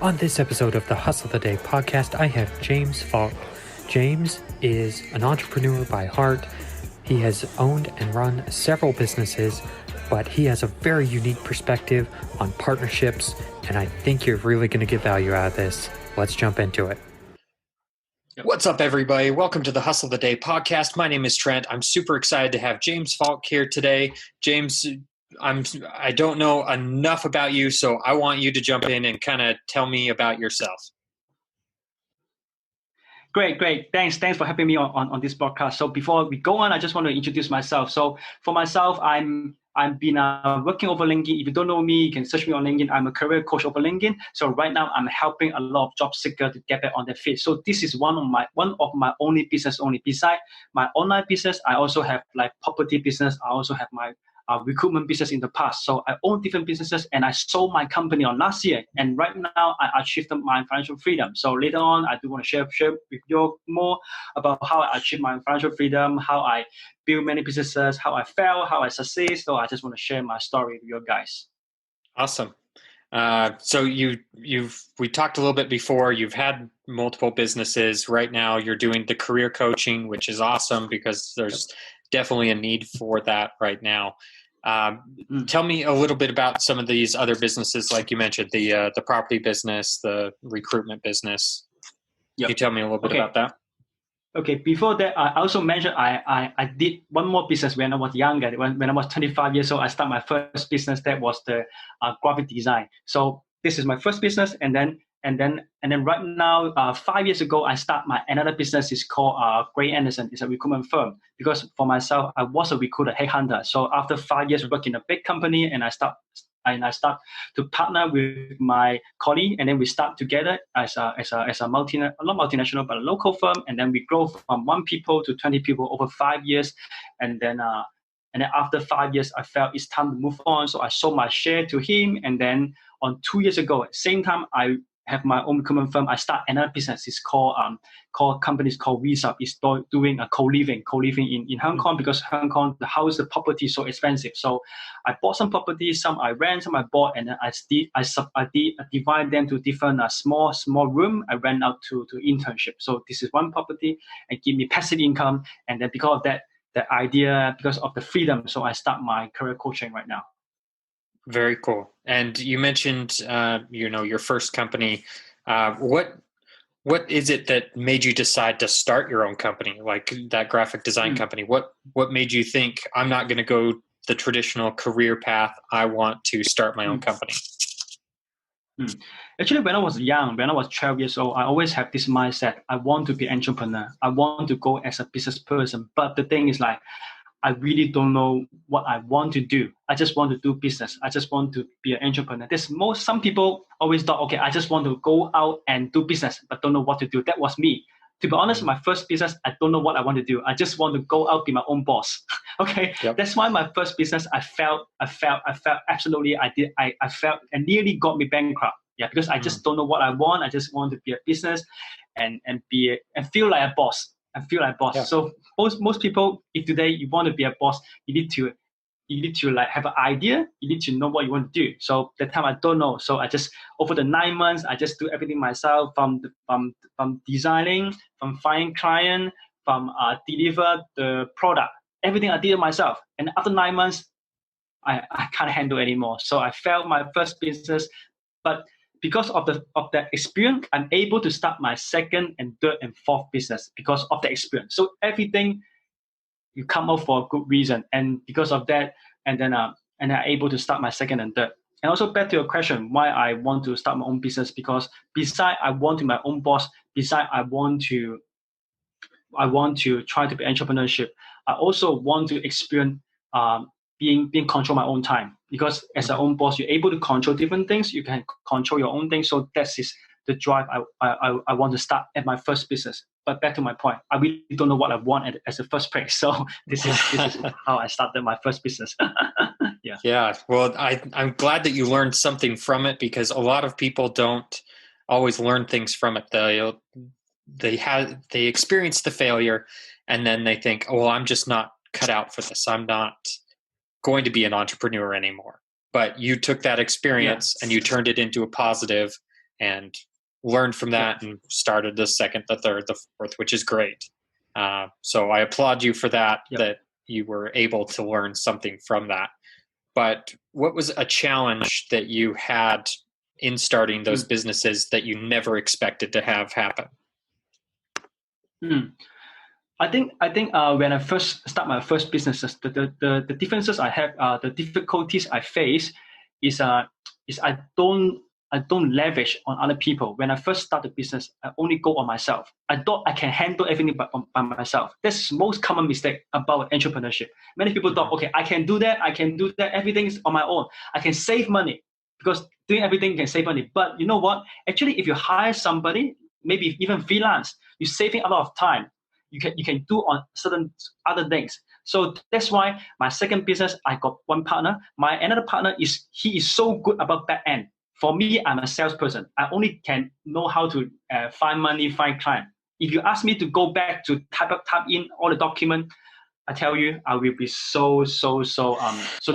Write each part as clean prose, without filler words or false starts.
On this episode of the Hustle the Day podcast, I have James Fok. James is an entrepreneur by heart. He has owned and run several businesses, but he has a very unique perspective on partnerships, and I think you're really going to get value out of this. Let's jump into it. What's up, everybody? Welcome to the Hustle the Day podcast. My name is Trent. I'm super excited to have James Fok here today. James, I don't know enough about you, so I want you to jump in and kind of tell me about yourself. Great. Thanks for having me on this podcast. So before we go on, I just want to introduce myself. So for myself, I've been working over LinkedIn. If you don't know me, you can search me on LinkedIn. I'm a career coach over LinkedIn. So right now, I'm helping a lot of job seekers to get back on their feet. So this is one of my only business. Beside my online business, I also have like property business. I also have my recruitment business in the past. So I own different businesses, and I sold my company on last year. And right now, I achieved my financial freedom. So later on, I do want to share with you more about how I achieved my financial freedom, how I build many businesses, how I fail, how I succeed. So I just want to share my story with you guys. Awesome. So we talked a little bit before. You've had multiple businesses. Right now, you're doing the career coaching, which is awesome because there's definitely a need for that right now. Tell me a little bit about some of these other businesses, like you mentioned, the property business, the recruitment business. Yep. Can you tell me a little bit about that? Okay. Before that, I also mentioned I did one more business when I was younger. When I was 25 years old, I started my first business. That was the graphic design. So this is my first business, and then right now, 5 years ago, I start my another business. Is called Bray. It's a recruitment firm. Because for myself, I was a recruiter, headhunter. So after 5 years working in a big company, and I start to partner with my colleague, and then we start together as a not multinational but a local firm, and then we grow from 1 people to 20 people over 5 years, and then after 5 years, I felt it's time to move on. So I sold my share to him, and then on 2 years ago, at the same time, I have my own recruitment firm. I start another business. It's called companies called Visa. It's doing a co-living in Hong Kong, because Hong Kong, the house, the property is so expensive. So I bought some properties, some I rent, some I bought, and then I divide them to different small room. I rent out to internship. So this is one property and give me passive income. And then because of that, the idea, because of the freedom, so I start my career coaching right now. Very cool. And you mentioned, your first company. What is it that made you decide to start your own company, like that graphic design company? What made you think, I'm not going to go the traditional career path, I want to start my own company? Actually, when I was young, when I was 12 years old, I always have this mindset. I want to be an entrepreneur. I want to go as a business person. But the thing is, like, I really don't know what I want to do. I just want to do business. I just want to be an entrepreneur. Some people always thought, okay, I just want to go out and do business, but don't know what to do. That was me. To be honest, my first business, I don't know what I want to do. I just want to go out, be my own boss. Okay. Yep. That's why my first business, I felt absolutely, I felt it nearly got me bankrupt. Yeah. Because I just don't know what I want. I just want to be a business and feel like a boss. Yeah. So most people, if today you want to be a boss, you need to like have an idea. You need to know what you want to do. So that time I don't know. So I just, over the 9 months, I just do everything myself, from designing, from finding client, from deliver the product. Everything I did myself. And after 9 months, I can't handle anymore. So I failed my first business, but because of that experience, I'm able to start my second and third and fourth business because of the experience. So everything you come up for a good reason, and because of that, and then I'm able to start my second and third. And also back to your question, why I want to start my own business, because beside I want to be my own boss, beside I want to try to be entrepreneurship, I also want to experience being control my own time, because as an own boss, you're able to control different things. You can control your own things. So that is the drive I want to start at my first business. But back to my point, I really don't know what I want as a first place. So this is how I started my first business. Yeah. Yeah. Well, I'm glad that you learned something from it, because a lot of people don't always learn things from it. They experience the failure, and then they think, oh, well, I'm just not cut out for this. I'm not going to be an entrepreneur anymore. But you took that experience and you turned it into a positive, and learned from that and started the second, the third, the fourth, which is great. So I applaud you for that, that you were able to learn something from that. But what was a challenge that you had in starting those businesses that you never expected to have happen? I think when I first start my first businesses, the differences I have, the difficulties I face is I don't leverage on other people. When I first start the business, I only go on myself. I thought I can handle everything by myself. That's the most common mistake about entrepreneurship. Many people thought, okay, I can do that. Everything is on my own. I can save money because doing everything can save money. But you know what? Actually, if you hire somebody, maybe even freelance, you're saving a lot of time. You can do on certain other things. So that's why my second business, I got one partner. My another partner is so good about back end. For me, I'm a salesperson. I only can know how to find money, find client. If you ask me to go back to type in all the document, I tell you, I will be so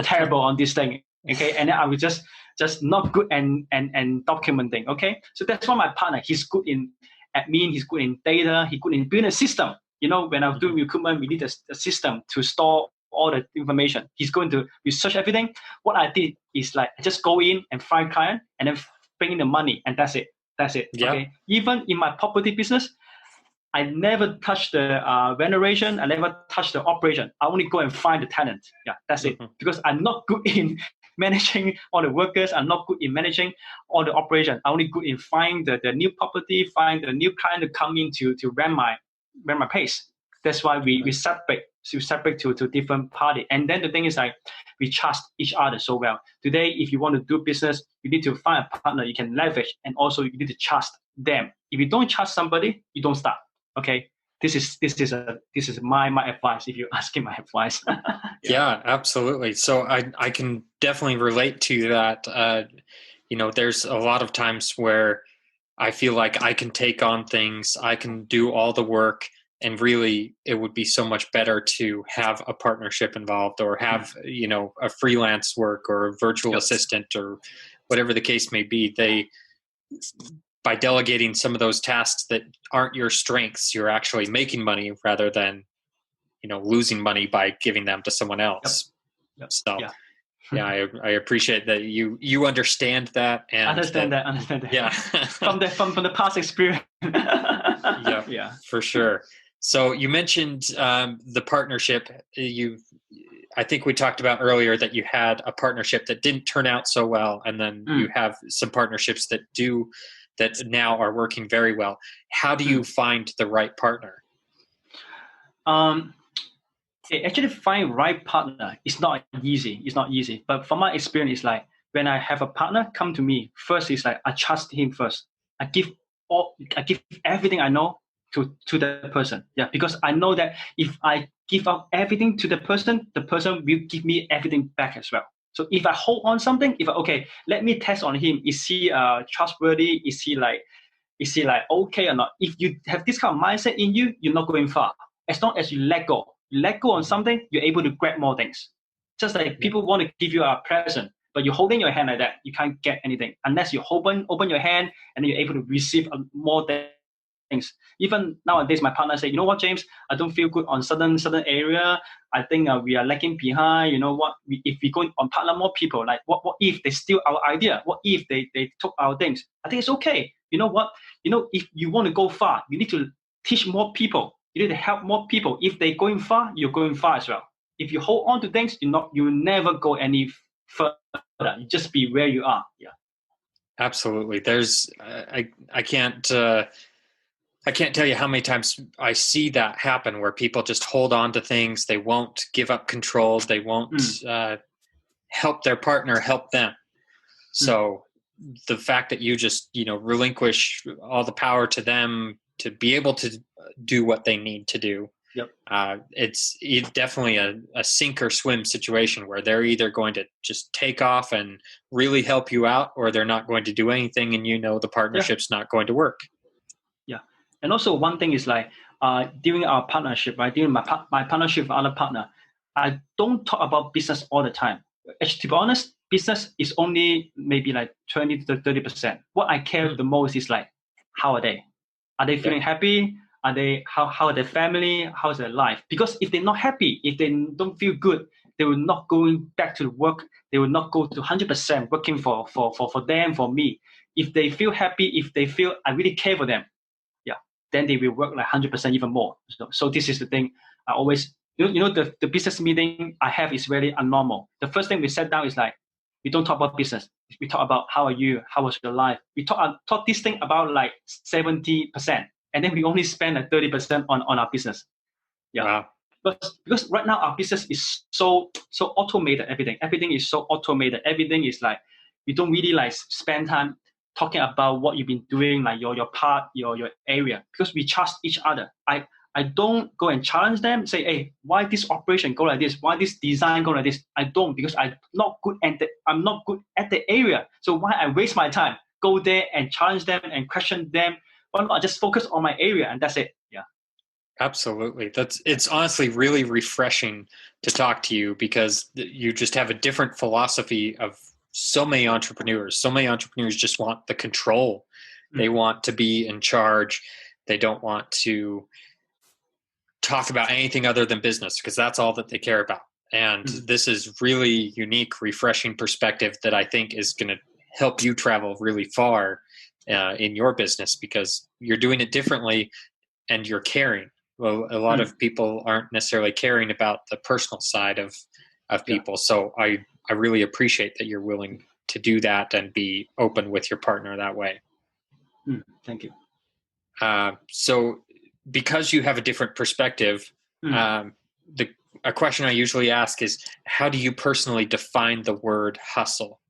terrible on this thing. Okay, and then I will just not good and documenting. Okay, so that's why my partner, he's good in admin, he's good in data, he's good in building a system. You know, when I was doing recruitment, we need a system to store all the information. He's going to research everything. What I did is like I just go in and find client and then bring in the money, and that's it. Yeah. Okay. Even in my property business, I never touch the renovation. I never touch the operation. I only go and find the tenant. Yeah, that's it. Because I'm not good in managing all the workers. I'm not good in managing all the operation. I'm only good in find the new property, find the new client to come in to rent my place. That's why we separate to different party. And then the thing is like we trust each other so well. Today, if you want to do business, you need to find a partner you can leverage, and also you need to trust them. If you don't trust somebody, you don't start. Okay, this is my advice. If you're asking my advice. Yeah, absolutely. So I can definitely relate to that. There's a lot of times where I feel like I can take on things, I can do all the work, and really it would be so much better to have a partnership involved, or have a freelance work or a virtual assistant or whatever the case may be. By delegating some of those tasks that aren't your strengths, you're actually making money rather than, losing money by giving them to someone else. So, I appreciate that you understand that. And understand that. Yeah. from the past experience. Yeah, for sure. So you mentioned the partnership. I think we talked about earlier that you had a partnership that didn't turn out so well, and then you have some partnerships that now are working very well. How do you find the right partner? Actually, find right partner is not easy. It's not easy. But from my experience, it's like when I have a partner come to me, first is like I trust him first. I give everything I know to the person. Yeah, because I know that if I give up everything to the person will give me everything back as well. So if I hold on something, let me test on him. Is he trustworthy? Is he like okay or not? If you have this kind of mindset in you, you're not going far. As long as you let go on something, you're able to grab more things. Just like people want to give you a present, but you're holding your hand like that, you can't get anything unless you open your hand and then you're able to receive more things. Even nowadays, my partner say, you know what, James, I don't feel good on certain area. I think we are lagging behind. You know what? If we go on partner more people, like what if they steal our idea? What if they took our things? I think it's okay. You know what? If you want to go far, you need to teach more people. You need to help more people. If they're going far, you're going far as well. If you hold on to things, you will never go any further. You just be where you are. Yeah. Absolutely. There's I can't tell you how many times I see that happen, where people just hold on to things. They won't give up control. They won't help their partner help them. So the fact that you just, relinquish all the power to them to be able to do what they need to do. Yep. It's definitely a sink or swim situation where they're either going to just take off and really help you out, or they're not going to do anything, and the partnership's not going to work. Yeah. And also one thing is like during our partnership, right? During my partnership with other partner, I don't talk about business all the time. Actually, to be honest, business is only maybe like 20 to 30%. What I care the most is like, how are they? Are they feeling happy? Are they how are their family? How's their life? Because if they're not happy, if they don't feel good, they will not going back to work. They will not go to 100% working for them, for me. If they feel happy, if they feel I really care for them, then they will work like 100% even more. So this is the thing. I always, the business meeting I have is very abnormal. The first thing we sit down is like, we don't talk about business. We talk about how are you? How was your life? We talk this thing about like 70%. And then we only spend like 30% on our business. Yeah. Wow. Because right now our business is so automated. Everything is so automated. Everything is like, we don't really like spend time talking about what you've been doing, like your part, your area, because we trust each other. I don't go and challenge them, say, hey, why this operation go like this? Why this design go like this? I don't, because I'm not good at the area. So why I waste my time, go there and challenge them and question them? Why not I just focus on my area and that's it? Yeah. Absolutely. It's honestly really refreshing to talk to you, because you just have a different philosophy of so many entrepreneurs. So many entrepreneurs just want the control. They want to be in charge. They don't want to talk about anything other than business, because that's all that they care about. And this is really unique, refreshing perspective that I think is going to help you travel really far in your business, because you're doing it differently and you're caring. Well, a lot of people aren't necessarily caring about the personal side of people. So I really appreciate that you're willing to do that and be open with your partner that way. Thank you. So because you have a different perspective, a question I usually ask is, how do you personally define the word hustle?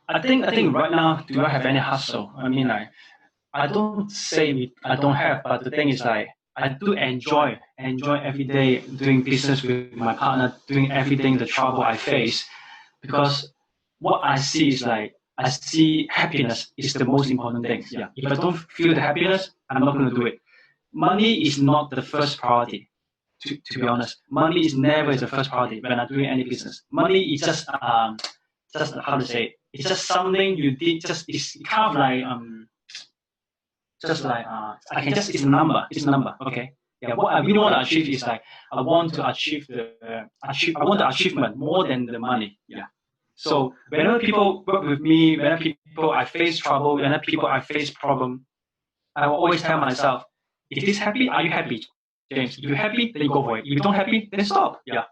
I think right now, do I have any hustle? I mean, like, I don't say I don't have, but the thing is like, I do enjoy every day doing business with my partner, doing everything, the trouble I face, because what I see is like, I see happiness is the most important thing. Yeah. If I don't feel the happiness, I'm not going to do it. Money is not the first priority. To be honest, money is never the first priority when I'm doing any business. Money is just how to say it. It's just something you did. It's kind of like it's a number. It's a number. Okay. Yeah. What I really want to achieve is like, I want to achieve I want the achievement more than the money. Yeah. So whenever people work with me, whenever people I face trouble, whenever people I face problem, I will always tell myself, if this happy, are you happy, James? If you're happy, then go for it. If you're not happy, then stop. Yeah.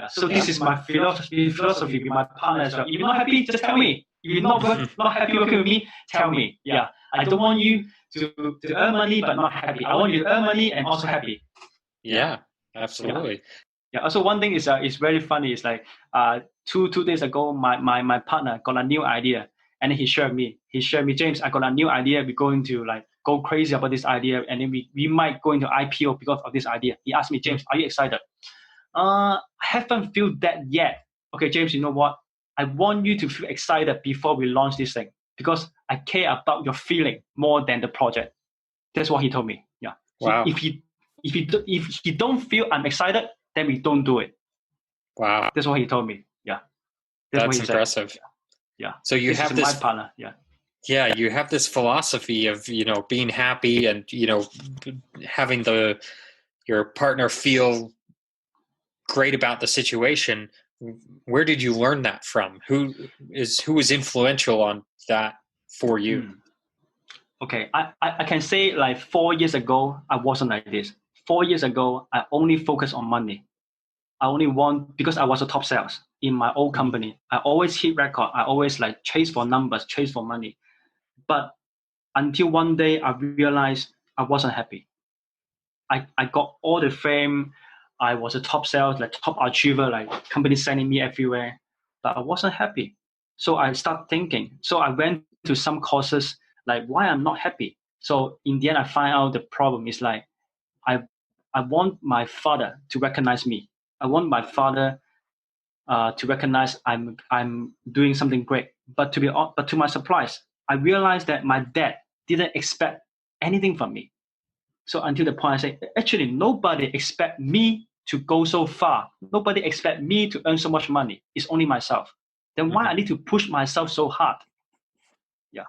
So this is my philosophy with my partner as well. If you're not happy, just tell me. If you're not happy working with me, tell me. Yeah. I don't want you to earn money but not happy. I want you to earn money and also happy. Yeah, absolutely. Yeah. Also, one thing is very funny. It's like 2 days ago, my partner got a new idea, and he shared me, James, I got a new idea. We're going to like go crazy about this idea, and then we might go into IPO because of this idea. He asked me, James, are you excited? I haven't felt that yet. Okay, James, you know what? I want you to feel excited before we launch this thing, because I care about your feeling more than the project. That's what he told me. Yeah. Wow. If he don't feel I'm excited, then we don't do it. Wow. That's what he told me. Yeah. That's impressive. Said. Yeah. So you have this my partner. Yeah. Yeah, you have this philosophy of, being happy and, having your partner feel great about the situation. Where did you learn that from? Who is influential on that for you? Okay, I can say like 4 years ago, I wasn't like this. 4 years ago, I only focused on money. I only want, because I was a top sales in my old company. I always hit record. I always like chase for numbers, chase for money. But until one day, I realized I wasn't happy. I got all the fame. I was a top sales, like top achiever, like companies sending me everywhere. But I wasn't happy. So I started thinking. So I went to some courses, like why I'm not happy. So in the end, I find out the problem is like, I want my father to recognize me. I want my father to recognize I'm doing something great. But to my surprise, I realized that my dad didn't expect anything from me. So until the point I say, actually, nobody expect me to go so far. Nobody expect me to earn so much money. It's only myself. then why I need to push myself so hard? Yeah.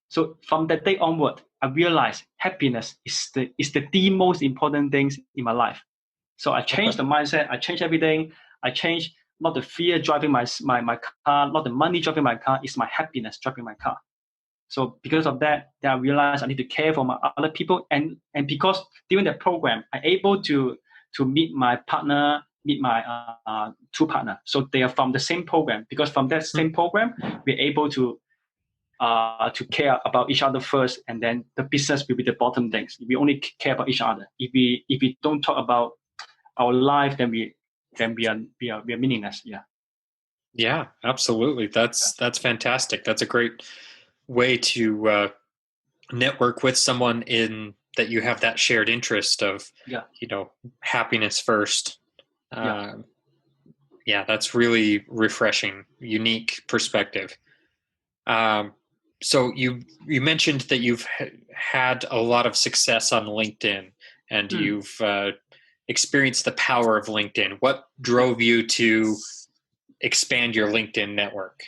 So from that day onward, I realized happiness is the most important things in my life. So I changed the mindset. I changed everything. I changed not the fear driving my car, not the money driving my car. It's my happiness driving my car. So because of that, then I realized I need to care for my other people. And because during that program, I'm able to meet my partner, meet my two partner. So they are from the same program. Because from that same program, we're able to care about each other first, and then the business will be the bottom things. We only care about each other. If we don't talk about our life, then we are meaningless. Yeah. Yeah, absolutely. That's fantastic. That's a great way to network with someone in that you have that shared interest of, happiness first. Yeah, that's really refreshing, unique perspective. So you mentioned that you've had a lot of success on LinkedIn, and you've experienced the power of LinkedIn. What drove you to expand your LinkedIn network?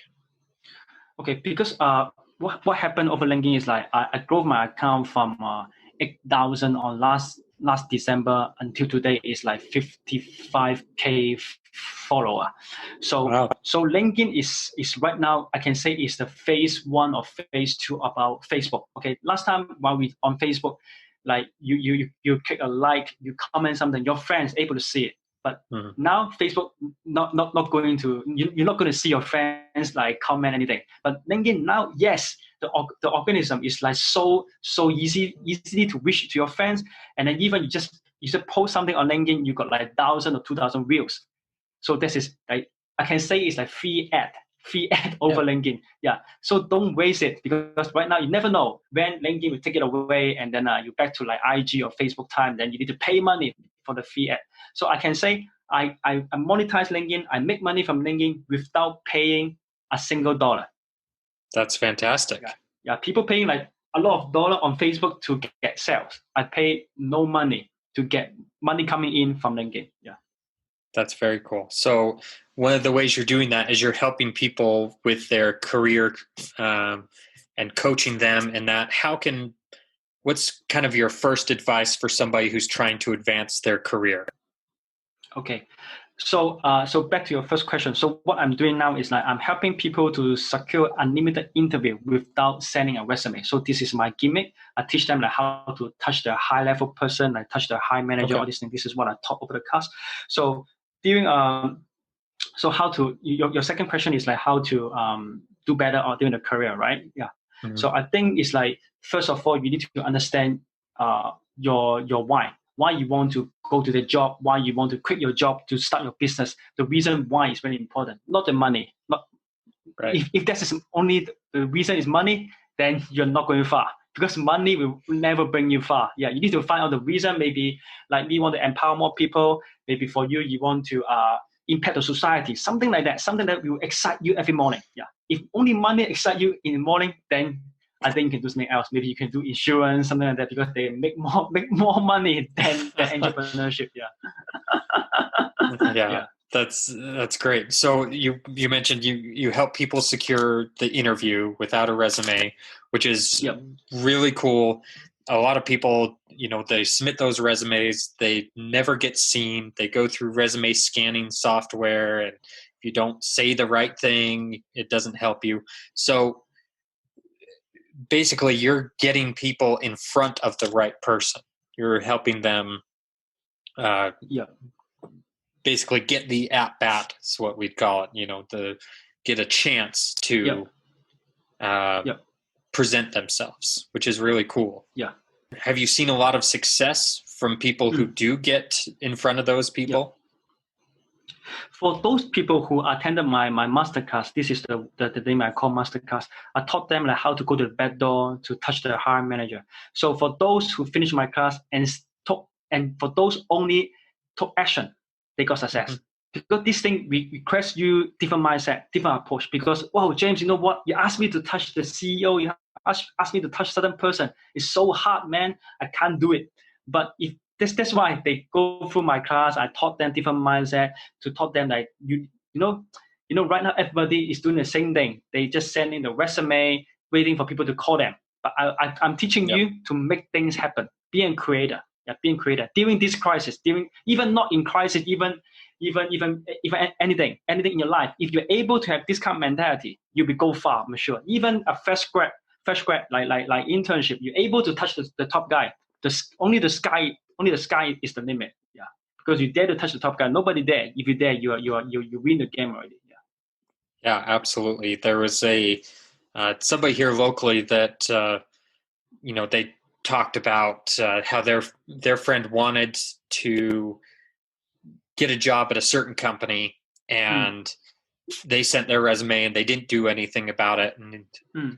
Okay, because what happened over LinkedIn is like I grew my account from 8,000 on last December until today is like 55K follower. So Wow. So LinkedIn is right now, I can say, is the phase 1 or phase 2 about Facebook. Okay, last time while we on Facebook, like you click a like, you comment something, your friends able to see it. But now Facebook not going to, you're not going to see your friends like comment anything. But LinkedIn now, yes, the organism is like so easily to reach to your friends, and then even you just post something on LinkedIn, you got like 1,000 or 2,000 views. So this is like, I can say it's like free ad over LinkedIn. Yeah. So don't waste it, because right now you never know when LinkedIn will take it away, and then you back to like IG or Facebook time. Then you need to pay money for the free ad. So I can say I monetize LinkedIn. I make money from LinkedIn without paying a single dollar. That's fantastic. Yeah. People paying like a lot of dollar on Facebook to get sales. I pay no money to get money coming in from LinkedIn. Yeah. That's very cool. So one of the ways you're doing that is you're helping people with their career and coaching them in that. What's kind of your first advice for somebody who's trying to advance their career? Okay. So back to your first question. So what I'm doing now is like I'm helping people to secure unlimited interview without sending a resume. So this is my gimmick. I teach them like how to touch the high level person, like touch the high manager, all these things. This is what I taught over the class. So during so how to, your second question is like how to do better or during the career, right? Yeah. Mm-hmm. So I think it's like, first of all, you need to understand your why you want to go to the job, why you want to quit your job to start your business. The reason why is very important, not the money. Right. If that's only the reason is money, then you're not going far, because money will never bring you far. Yeah, you need to find out the reason. Maybe like you want to empower more people. Maybe for you, you want to impact the society, something like that. Something that will excite you every morning. Yeah. If only money excites you in the morning, then I think you can do something else. Maybe you can do insurance, something like that, because they make more money than entrepreneurship. Yeah. Yeah. That's great. So you mentioned you help people secure the interview without a resume, which is really cool. A lot of people, they submit those resumes, they never get seen. They go through resume scanning software, and if you don't say the right thing, it doesn't help you. So basically, you're getting people in front of the right person. You're helping them basically get the at-bat, is what we'd call it, get a chance to present themselves, which is really cool. Yeah. Have you seen a lot of success from people who do get in front of those people? For those people who attended my masterclass, this is the name I call masterclass. I taught them like how to go to the back door to touch the hiring manager. So for those who finished my class and for those only took action, they got success. Mm-hmm. Because this thing requires you different mindset, different approach. Because wow, James, you know what? You asked me to touch the CEO. You asked me to touch certain person. It's so hard, man. I can't do it. But if that's why they go through my class. I taught them different mindset to taught them like you know Right now everybody is doing the same thing. They just send in the resume, waiting for people to call them. But I'm teaching you to make things happen. Be a creator. Yeah, being creator during this crisis, even not in crisis, even anything in your life. If you're able to have this kind of mentality, you'll be go far, I'm sure. Even a fresh grad like internship, you're able to touch the top guy. Only the sky is the limit. Yeah, because you dare to touch the top guy. Nobody dare. If you dare, you win the game already. Yeah. Yeah, absolutely. There was somebody here locally that they talked about how their friend wanted to get a job at a certain company, and they sent their resume and they didn't do anything about it. And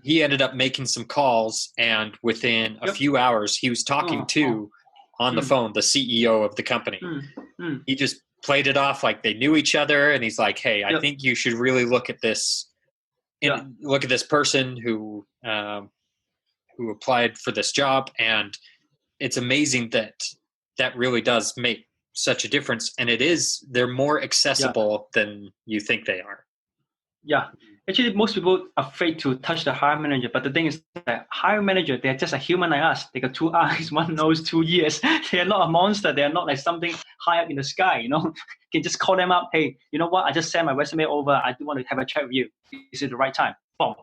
he ended up making some calls, and within a few hours, he was talking on the phone the CEO of the company. He just played it off like they knew each other, and he's like, "Hey, I think you should really look at this. Look at this person who applied for this job." And it's amazing that really does make such a difference, and they're more accessible than you think they are. Yeah, actually, most people are afraid to touch the hiring manager, but the thing is that hiring manager, they're just a human like us. They got 2 eyes, 1 nose, 2 ears. They're not a monster. They're not like something high up in the sky. You can just call them up. Hey, you know what? I just sent my resume over. I do want to have a chat with you. Is it the right time? Boom.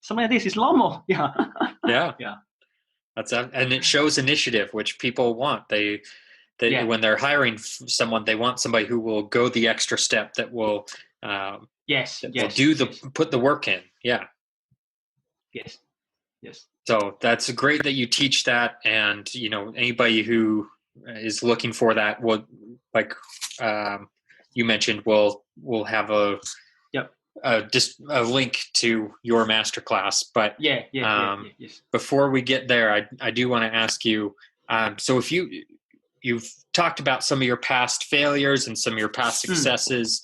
Something like this is normal. Yeah. Yeah. And it shows initiative, which people want. When they're hiring someone, they want somebody who will go the extra step, that will put the work in. Yeah. Yes. So that's great that you teach that, and anybody who is looking for that will, like you mentioned, will have just a link to your masterclass. But yes. Before we get there, I do want to ask you. So if you've talked about some of your past failures and some of your past successes.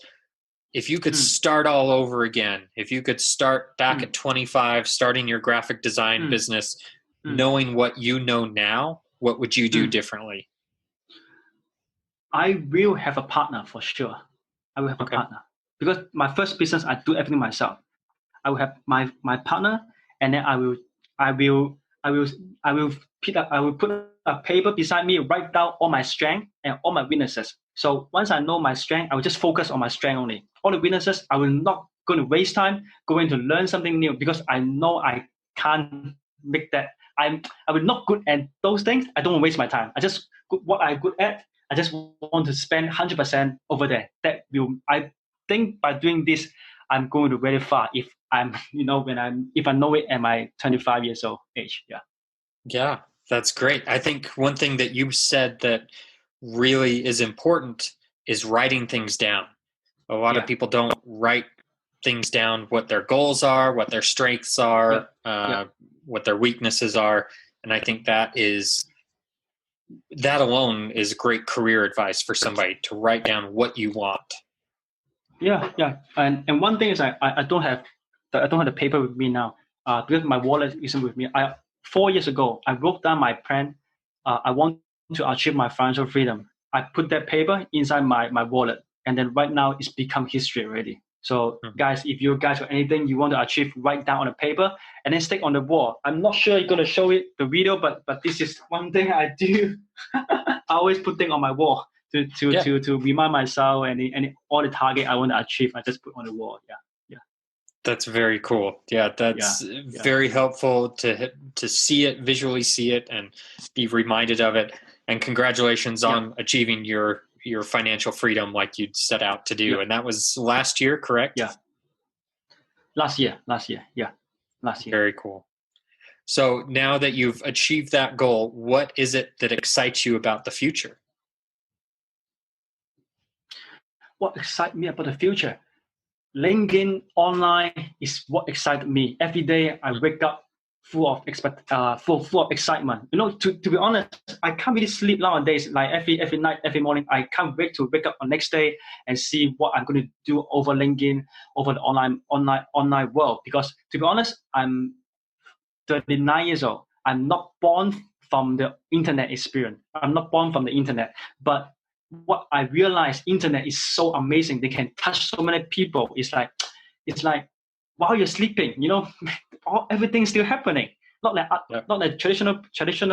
If you could start all over again, if you could start back at 25, starting your graphic design business, knowing what you know now, what would you do differently? I will have a partner for sure. I will have a partner, because my first business, I do everything myself. I will have my partner, and then I will put a paper beside me, write down all my strengths and all my weaknesses. So once I know my strength, I will just focus on my strength only. All the weaknesses, I will not going to waste time going to learn something new, because I know I can't make that. I will not good at those things. I don't want to waste my time. What I'm good at, I just want to spend 100% over there. I think by doing this, I'm going to very far if I'm, if I know it at my 25 years old age. Yeah. Yeah, that's great. I think one thing that you said that really is important is writing things down. A lot of people don't write things down, what their goals are, what their strengths are, what their weaknesses are. And I think that alone is great career advice for somebody, to write down what you want. Yeah. And one thing is I don't have the paper with me now, because my wallet isn't with me. 4 years ago, I wrote down my plan. I want to achieve my financial freedom. I put that paper inside my wallet, and then right now it's become history already. So guys, if you guys have anything you want to achieve, write down on a paper and then stick on the wall. I'm not sure you're going to show it the video, but this is one thing I do. I always put things on my wall to remind myself and all the target I want to achieve. I just put on the wall. Yeah. That's very cool. Yeah, that's very helpful to visually see it, and be reminded of it. And congratulations on achieving your financial freedom like you'd set out to do. Yeah. And that was last year, correct? Yeah. Last year. Yeah. Last year. Very cool. So now that you've achieved that goal, what is it that excites you about the future? What excites me about the future? LinkedIn online is what excites me. Every day I wake up full of excitement. To be honest, I can't really sleep nowadays. Like every night, every morning, I can't wait to wake up on next day and see what I'm going to do over LinkedIn, over the online world. Because to be honest, I'm 39 years old. I'm not born from the internet experience. I'm not born from the internet, but what I realized, internet is so amazing. They can touch so many people. It's like while you're sleeping, everything's still happening. Not like not like traditional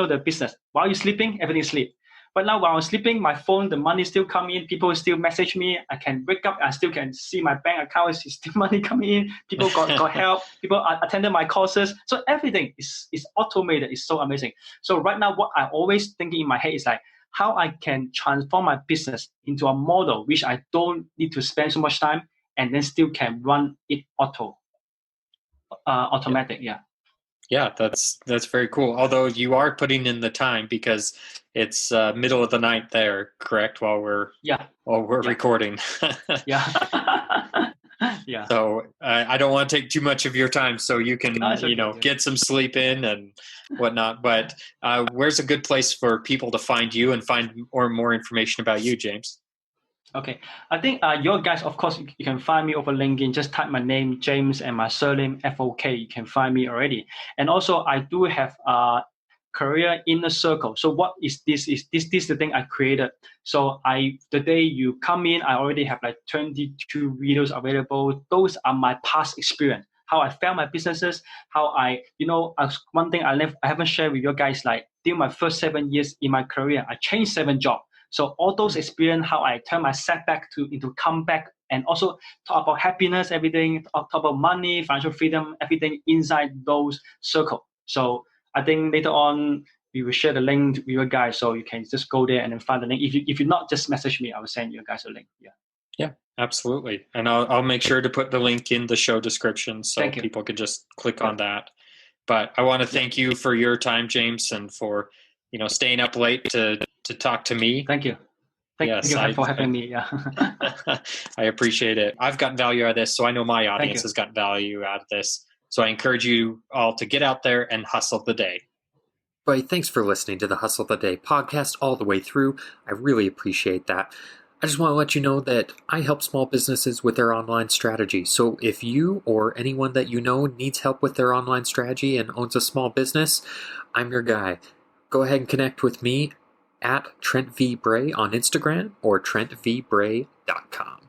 the business. While you're sleeping, everything sleep. But now while I'm sleeping, my phone, the money still come in. People still message me. I can wake up. I still can see my bank account is still money coming in. People got help. People attended my courses. So everything is automated. It's so amazing. So right now, what I always thinking in my head is like how I can transform my business into a model which I don't need to spend so much time and then still can run it automatic. Yeah. Yeah, that's very cool. Although you are putting in the time because it's middle of the night there, correct? While we're recording. Yeah. Yeah. So I don't want to take too much of your time, so you can get some sleep in and whatnot. But where's a good place for people to find you and find more information about you, James? Okay, I think your guys, of course, you can find me over LinkedIn. Just type my name, James, and my surname, Fok. You can find me already. And also, I do have a career inner circle. So what is this? Is this the thing I created? So the day you come in, I already have like 22 videos available. Those are my past experience. How I found my businesses, how one thing I haven't shared with you guys, like during my first 7 years in my career, I changed 7 jobs. So all those experience, how I turn my setback into comeback, and also talk about happiness, everything, talk about money, financial freedom, everything inside those circles. So I think later on we will share the link with you guys, so you can just go there and then find the link. If you not, just message me. I will send you guys a link. Yeah. Yeah, absolutely. And I'll make sure to put the link in the show description so people can just click on that. But I want to thank you for your time, James, and for staying up late to talk to me. Thank you. Thank you for having me. Yeah. I appreciate it. I've gotten value out of this, so I know my audience has gotten value out of this. So I encourage you all to get out there and hustle the day. Bray, thanks for listening to the Hustle the Day podcast all the way through. I really appreciate that. I just want to let you know that I help small businesses with their online strategy. So if you or anyone that you know needs help with their online strategy and owns a small business, I'm your guy. Go ahead and connect with me at Trent V. Bray on Instagram or TrentVBray.com.